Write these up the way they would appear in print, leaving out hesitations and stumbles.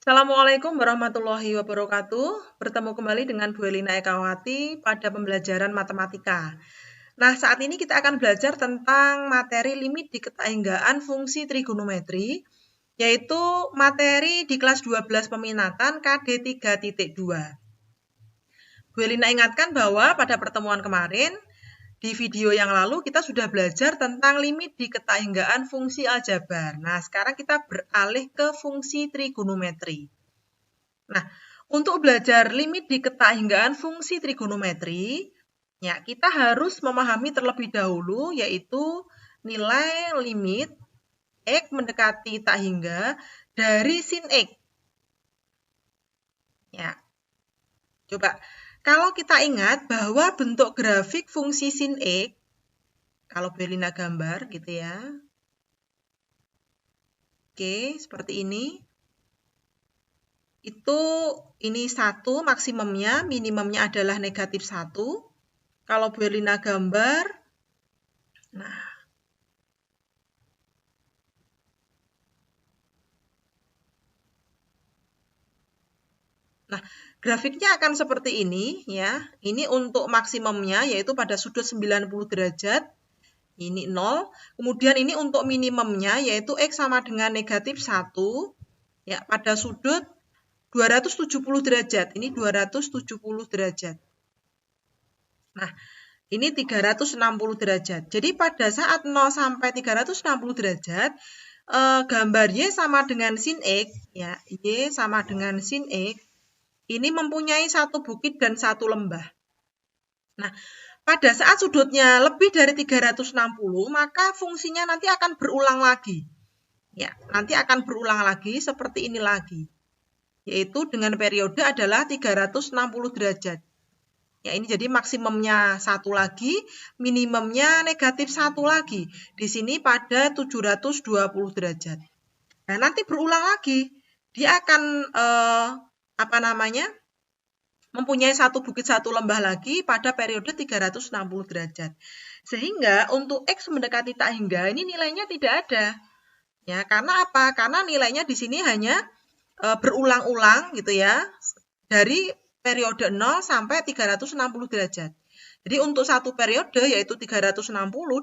Assalamualaikum warahmatullahi wabarakatuh. Bertemu kembali dengan Bu Elina Ekawati pada pembelajaran matematika. Nah, saat ini kita akan belajar tentang materi limit diketainggaan fungsi trigonometri, yaitu materi di kelas 12 peminatan KD 3.2. Bu Elina ingatkan bahwa pada pertemuan kemarin, di video yang lalu kita sudah belajar tentang limit diketainggaan fungsi aljabar. Nah, sekarang kita beralih ke fungsi trigonometri. Nah, untuk belajar limit diketainggaan fungsi trigonometri, ya kita harus memahami terlebih dahulu yaitu nilai limit X mendekati tak hingga dari sin X. Ya. Coba kalau kita ingat bahwa bentuk grafik fungsi sin X, kalau Belina gambar gitu ya. Oke, seperti ini. Itu ini 1 maksimumnya, minimumnya adalah negatif 1. Kalau Bu Erlina gambar, nah, grafiknya akan seperti ini ya. Ini untuk maksimumnya yaitu pada sudut 90 derajat. Ini 0. Kemudian ini untuk minimumnya yaitu X sama dengan negatif 1 ya pada sudut 270 derajat. Ini 270 derajat. Nah, ini 360 derajat. Jadi pada saat 0 sampai 360 derajat, gambar Y sama dengan sin X, ya, Y sama dengan sin X, ini mempunyai satu bukit dan satu lembah. Nah, pada saat sudutnya lebih dari 360, maka fungsinya nanti akan berulang lagi. Ya, nanti akan berulang lagi seperti ini lagi. Yaitu dengan periode adalah 360 derajat. Ya, ini jadi maksimumnya 1 lagi, minimumnya negatif 1 lagi. Di sini pada 720 derajat. Nah, nanti berulang lagi. Dia akan mempunyai satu bukit satu lembah lagi pada periode 360 derajat. Sehingga untuk X mendekati tak hingga ini nilainya tidak ada. Ya, karena apa? Karena nilainya di sini hanya berulang-ulang gitu ya. Dari periode 0 sampai 360 derajat. Jadi untuk satu periode yaitu 360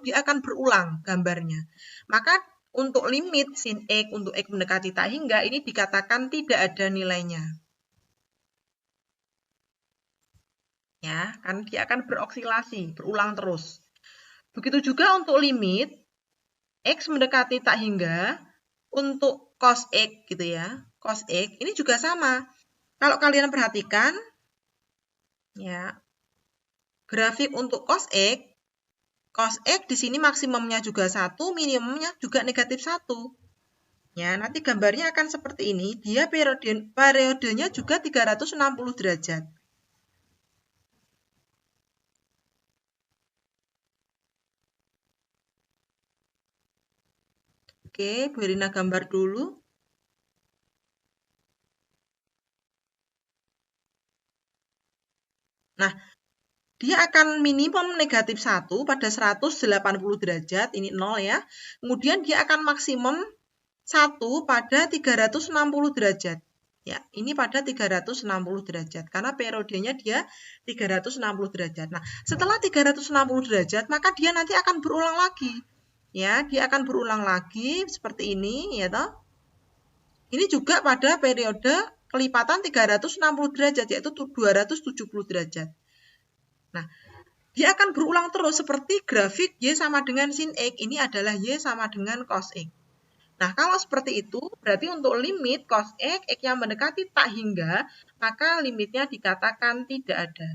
dia akan berulang gambarnya. Maka untuk limit sin X untuk X mendekati tak hingga ini dikatakan tidak ada nilainya. Ya, kan dia akan beroksilasi, berulang terus. Begitu juga untuk limit X mendekati tak hingga untuk cos X gitu ya. Cos X ini juga sama. Kalau kalian perhatikan ya, grafik untuk cos X di sini maksimumnya juga 1, minimumnya juga negatif 1. Ya, nanti gambarnya akan seperti ini. Dia periodenya juga 360 derajat. Oke, Bu Erina gambar dulu. Nah, dia akan minimum negatif 1 pada 180 derajat, ini 0 ya. Kemudian dia akan maksimum 1 pada 360 derajat. Ya, ini pada 360 derajat, karena periodenya dia 360 derajat. Nah, setelah 360 derajat, maka dia nanti akan berulang lagi. Ya, dia akan berulang lagi seperti ini, ya toh. Ini juga pada periode kelipatan 360 derajat, yaitu 270 derajat. Nah, dia akan berulang terus seperti grafik Y sama dengan sin X. Ini adalah Y sama dengan cos X. Nah, kalau seperti itu, berarti untuk limit cos X yang mendekati tak hingga, maka limitnya dikatakan tidak ada.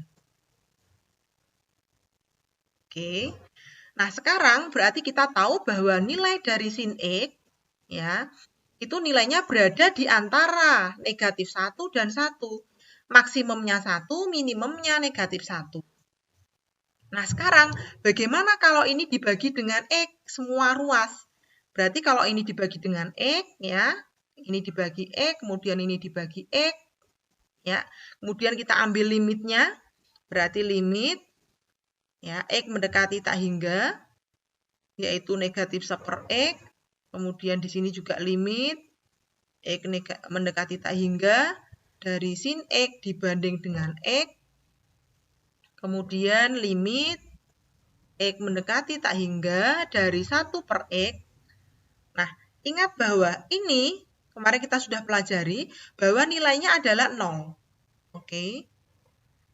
Oke. Nah, sekarang berarti kita tahu bahwa nilai dari sin X, ya, itu nilainya berada di antara negatif 1 dan 1. Maksimumnya 1, minimumnya negatif 1. Nah, sekarang bagaimana kalau ini dibagi dengan X semua ruas? Berarti kalau ini dibagi dengan X, ya, ini dibagi X, kemudian ini dibagi X, ya. Kemudian kita ambil limitnya, berarti limit, ya, X mendekati tak hingga, yaitu negatif 1/X. Kemudian di sini juga limit, X mendekati tak hingga dari sin X dibanding dengan X. Kemudian limit X mendekati tak hingga dari 1 per X. Nah, ingat bahwa ini kemarin kita sudah pelajari bahwa nilainya adalah 0. Oke.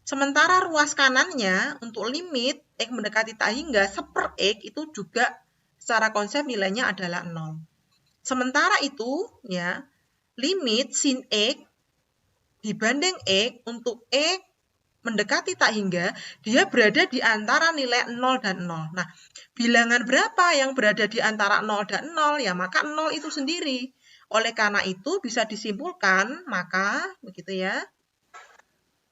Sementara ruas kanannya untuk limit X mendekati tak hingga 1 per X itu juga secara konsep nilainya adalah 0. Sementara itu, ya, limit sin X dibanding X untuk X mendekati tak hingga, dia berada di antara nilai 0 dan 0. Nah, bilangan berapa yang berada di antara 0 dan 0? Ya, maka 0 itu sendiri. Oleh karena itu, bisa disimpulkan, maka, begitu ya,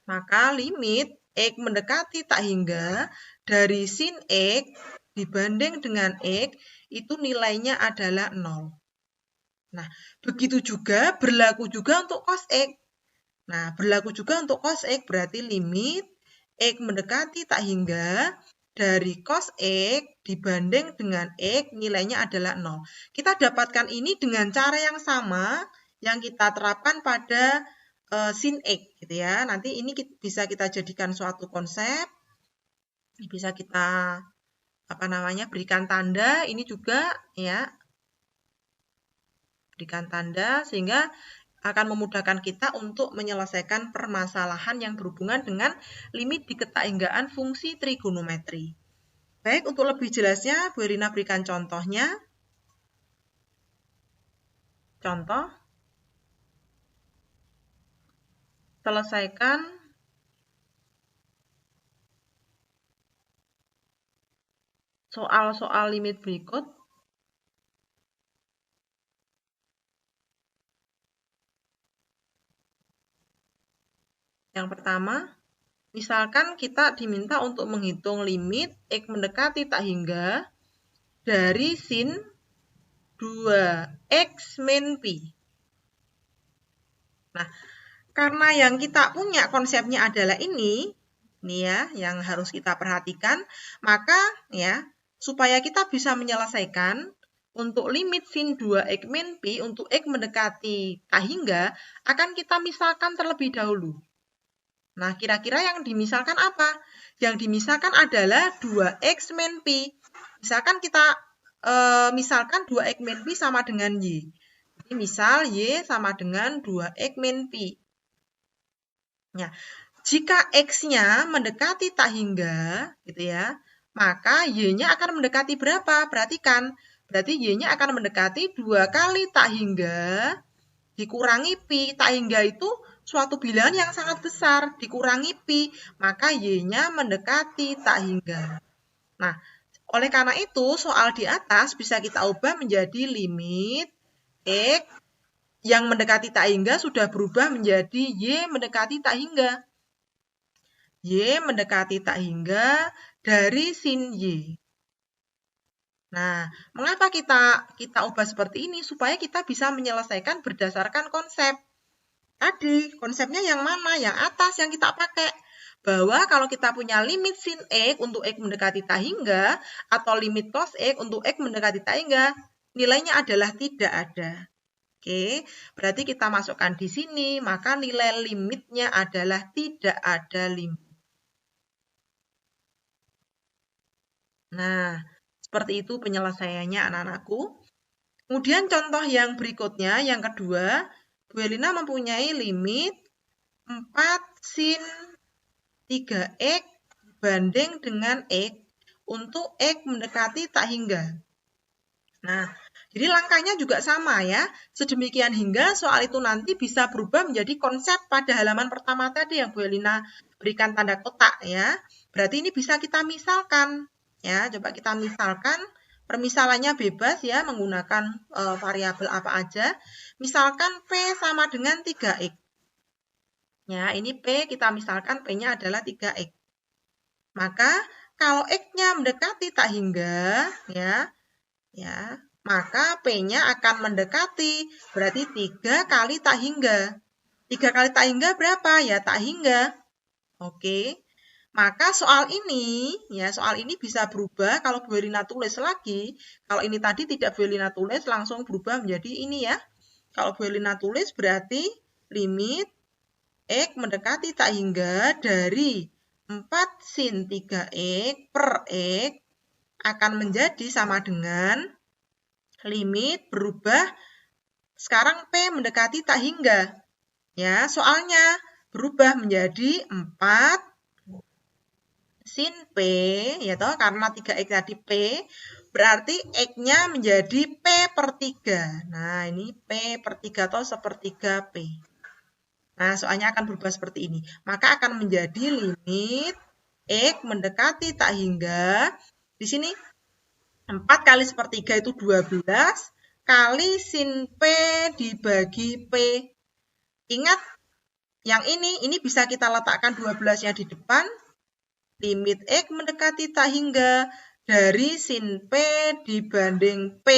maka limit X mendekati tak hingga dari sin X dibanding dengan X, itu nilainya adalah 0. Nah, begitu juga berlaku juga untuk cos X. Nah, berlaku juga untuk cos X, berarti limit X mendekati tak hingga dari cos X dibanding dengan X, nilainya adalah 0. Kita dapatkan ini dengan cara yang sama yang kita terapkan pada sin X, gitu ya. Nanti ini bisa kita jadikan suatu konsep, bisa kita berikan tanda, ini juga ya, berikan tanda sehingga akan memudahkan kita untuk menyelesaikan permasalahan yang berhubungan dengan limit diketainggaan fungsi trigonometri. Baik, untuk lebih jelasnya, Bu Elina berikan contohnya. Contoh, selesaikan soal-soal limit berikut. Yang pertama, misalkan kita diminta untuk menghitung limit X mendekati tak hingga dari sin 2X min Pi. Nah, karena yang kita punya konsepnya adalah ini ya, yang harus kita perhatikan, maka ya, supaya kita bisa menyelesaikan untuk limit sin 2X min Pi untuk X mendekati tak hingga, akan kita misalkan terlebih dahulu. Nah, kira-kira yang dimisalkan apa? Yang dimisalkan adalah 2X min Pi. Misalkan kita misalkan 2X min Pi sama dengan Y. Jadi misal Y sama dengan 2X min Pi. Ya, jika X-nya mendekati tak hingga, gitu ya, maka Y-nya akan mendekati berapa? Perhatikan, berarti Y-nya akan mendekati 2 kali tak hingga dikurangi Pi. Tak hingga itu suatu bilangan yang sangat besar, dikurangi Pi, maka Y-nya mendekati tak hingga. Nah, oleh karena itu, soal di atas bisa kita ubah menjadi limit X yang mendekati tak hingga sudah berubah menjadi Y mendekati tak hingga. Y mendekati tak hingga dari sin Y. Nah, mengapa kita ubah seperti ini? Supaya kita bisa menyelesaikan berdasarkan konsep. Tadi, konsepnya yang mana? Yang atas yang kita pakai. Bahwa kalau kita punya limit sin X untuk X mendekati tak hingga, atau limit cos X untuk X mendekati tak hingga, nilainya adalah tidak ada. Oke, berarti kita masukkan di sini, maka nilai limitnya adalah tidak ada limit. Nah, seperti itu penyelesaiannya anak-anakku. Kemudian contoh yang berikutnya, yang kedua, Bu Elina mempunyai limit 4 sin 3X banding dengan X untuk X mendekati tak hingga. Nah, jadi langkahnya juga sama ya. Sedemikian hingga soal itu nanti bisa berubah menjadi konsep pada halaman pertama tadi yang Bu Elina berikan tanda kotak ya. Berarti ini bisa kita misalkan ya. Coba kita misalkan. Permisalannya bebas ya, menggunakan variabel apa aja. Misalkan P sama dengan 3X. Ya, ini P kita misalkan P-nya adalah 3X. Maka kalau X-nya mendekati tak hingga, ya, maka P-nya akan mendekati, berarti 3 kali tak hingga. 3 kali tak hingga berapa? Ya, tak hingga. Oke. Maka soal ini bisa berubah kalau Bu Elina tulis lagi. Kalau ini tadi tidak Bu Elina tulis, langsung berubah menjadi ini ya. kalau Bu Elina tulis berarti limit X mendekati tak hingga dari 4 sin 3X per X akan menjadi sama dengan limit berubah sekarang P mendekati tak hingga. Ya, soalnya berubah menjadi 4 sin P, ya toh, karena 3X tadi P, berarti X-nya menjadi P per 3. Nah, ini P per 3 atau sepertiga P. Nah, soalnya akan berubah seperti ini. Maka akan menjadi limit X mendekati tak hingga. Di sini 4 kali sepertiga itu 12 kali sin P dibagi P. Ingat, yang ini bisa kita letakkan 12-nya di depan. Limit X mendekati tak hingga dari sin P dibanding P.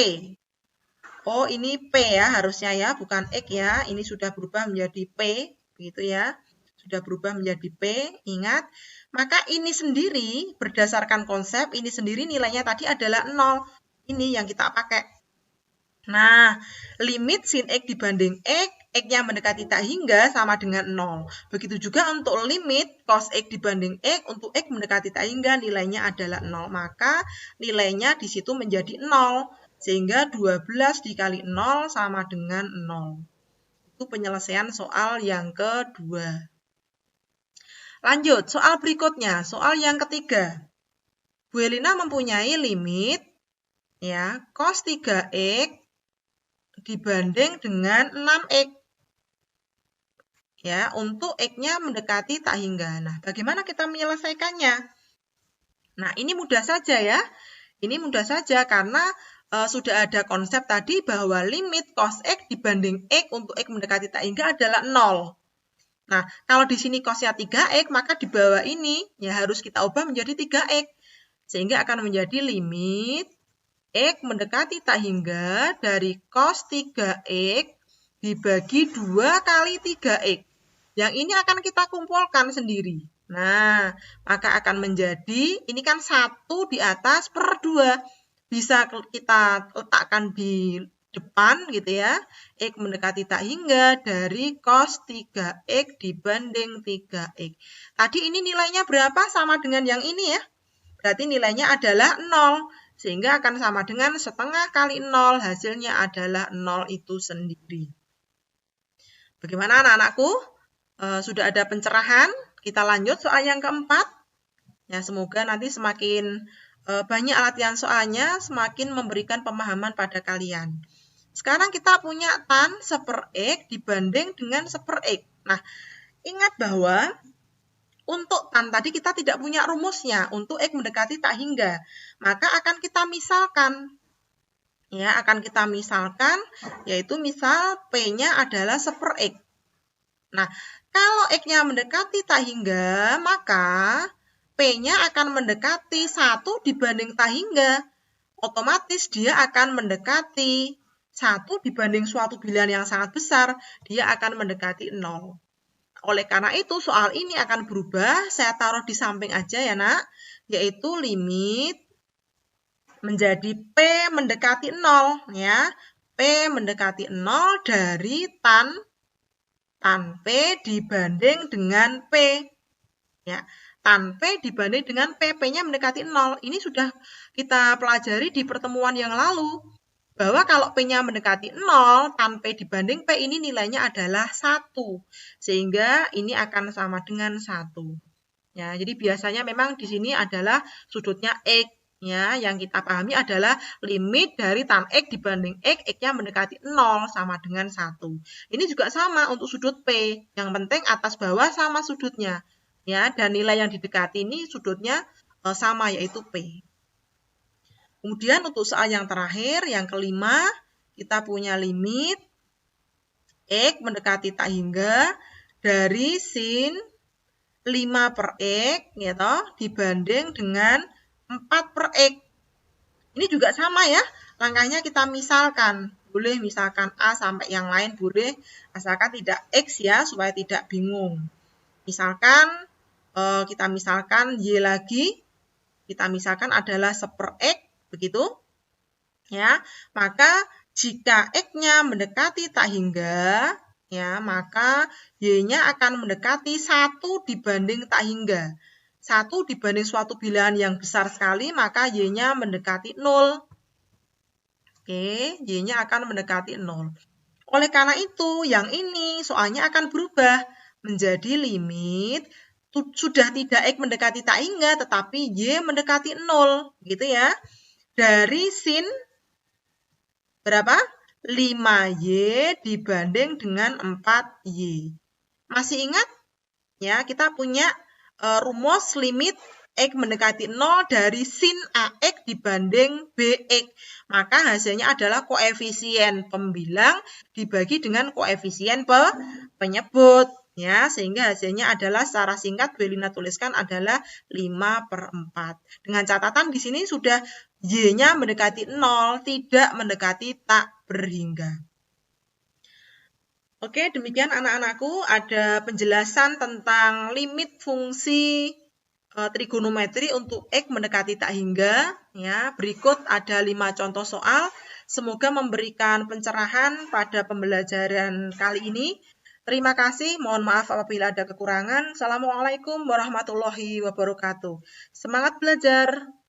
Oh, ini P ya harusnya ya, bukan X ya. Ini sudah berubah menjadi P, begitu ya. Sudah berubah menjadi P, ingat. Maka ini sendiri, berdasarkan konsep, ini sendiri nilainya tadi adalah 0. Ini yang kita pakai. Nah, limit sin X dibanding X, X-nya mendekati tak hingga sama dengan 0. Begitu juga untuk limit cos X dibanding X, untuk X mendekati tak hingga nilainya adalah 0. Maka nilainya di situ menjadi 0. Sehingga 12 dikali 0 sama dengan 0. Itu penyelesaian soal yang kedua. Lanjut, soal berikutnya, soal yang ketiga. Bu Elina mempunyai limit ya cos 3X dibanding dengan 6X. Ya, untuk X-nya mendekati tak hingga. Nah, bagaimana kita menyelesaikannya? Nah, ini mudah saja ya. Ini mudah saja karena sudah ada konsep tadi bahwa limit cos X dibanding X untuk X mendekati tak hingga adalah 0. Nah, kalau di sini cosnya 3X, maka di bawah ini ya harus kita ubah menjadi 3X. Sehingga akan menjadi limit X mendekati tak hingga dari cos 3X dibagi 2 kali 3X. Yang ini akan kita kumpulkan sendiri. Nah, maka akan menjadi, ini kan 1 di atas per 2. Bisa kita letakkan di depan gitu ya. X mendekati tak hingga dari cos 3X dibanding 3X. Tadi ini nilainya berapa? Sama dengan yang ini ya. Berarti nilainya adalah 0. Sehingga akan sama dengan setengah kali 0. Hasilnya adalah 0 itu sendiri. Bagaimana anak-anakku? Sudah ada pencerahan? Kita lanjut soal yang keempat. Ya, semoga nanti semakin banyak latihan soalnya, semakin memberikan pemahaman pada kalian. Sekarang kita punya tan 1/X dibanding dengan 1/X. Nah, ingat bahwa untuk tan tadi kita tidak punya rumusnya untuk X mendekati tak hingga. Maka akan kita misalkan. Ya, akan kita misalkan, yaitu misal P-nya adalah 1/X. Nah, kalau X-nya mendekati tak hingga, maka P-nya akan mendekati 1 dibanding tak hingga. Otomatis dia akan mendekati 1 dibanding suatu bilangan yang sangat besar, dia akan mendekati 0. Oleh karena itu, soal ini akan berubah, saya taruh di samping aja ya nak, yaitu limit menjadi P mendekati 0. Ya. P mendekati 0 dari tan P dibanding dengan P. Ya, tan P dibanding dengan P, P-nya mendekati 0. Ini sudah kita pelajari di pertemuan yang lalu. Bahwa kalau P-nya mendekati 0, tan P dibanding P ini nilainya adalah 1. Sehingga ini akan sama dengan 1. Ya, jadi biasanya memang di sini adalah sudutnya X. Ya, yang kita pahami adalah limit dari tan X dibanding X, X-nya mendekati 0 sama dengan 1. Ini juga sama untuk sudut P. Yang penting atas bawah sama sudutnya. Ya, dan nilai yang didekati ini sudutnya sama yaitu P. Kemudian untuk soal yang terakhir, yang kelima, kita punya limit X mendekati tak hingga dari sin 5/X ya toh, dibanding dengan 4/X. Ini juga sama ya, langkahnya kita misalkan. Boleh misalkan A sampai yang lain boleh, asalkan tidak X ya, supaya tidak bingung. Misalkan, kita misalkan Y lagi, kita misalkan adalah 1/X, begitu. Ya, maka Jika X-nya mendekati tak hingga, ya, maka Y-nya akan mendekati 1 dibanding tak hingga. 1 dibanding suatu bilangan yang besar sekali, maka Y-nya mendekati 0. Oke, Y-nya akan mendekati 0. Oleh karena itu, yang ini soalnya akan berubah menjadi limit sudah tidak X mendekati tak hingga, tetapi Y mendekati 0. Gitu ya. Dari sin berapa? 5Y dibanding dengan 4Y. Masih ingat? Ya, kita punya rumus limit X mendekati 0 dari sin AX dibanding BX. Maka hasilnya adalah koefisien pembilang dibagi dengan koefisien penyebut. Ya, sehingga hasilnya adalah secara singkat Bu Elina tuliskan adalah 5/4. Dengan catatan di sini sudah Y-nya mendekati 0, tidak mendekati tak berhingga. Oke, demikian anak-anakku, ada penjelasan tentang limit fungsi trigonometri untuk X mendekati tak hingga. Ya, berikut ada 5 contoh soal. Semoga memberikan pencerahan pada pembelajaran kali ini. Terima kasih, mohon maaf apabila ada kekurangan. Assalamualaikum warahmatullahi wabarakatuh. Semangat belajar!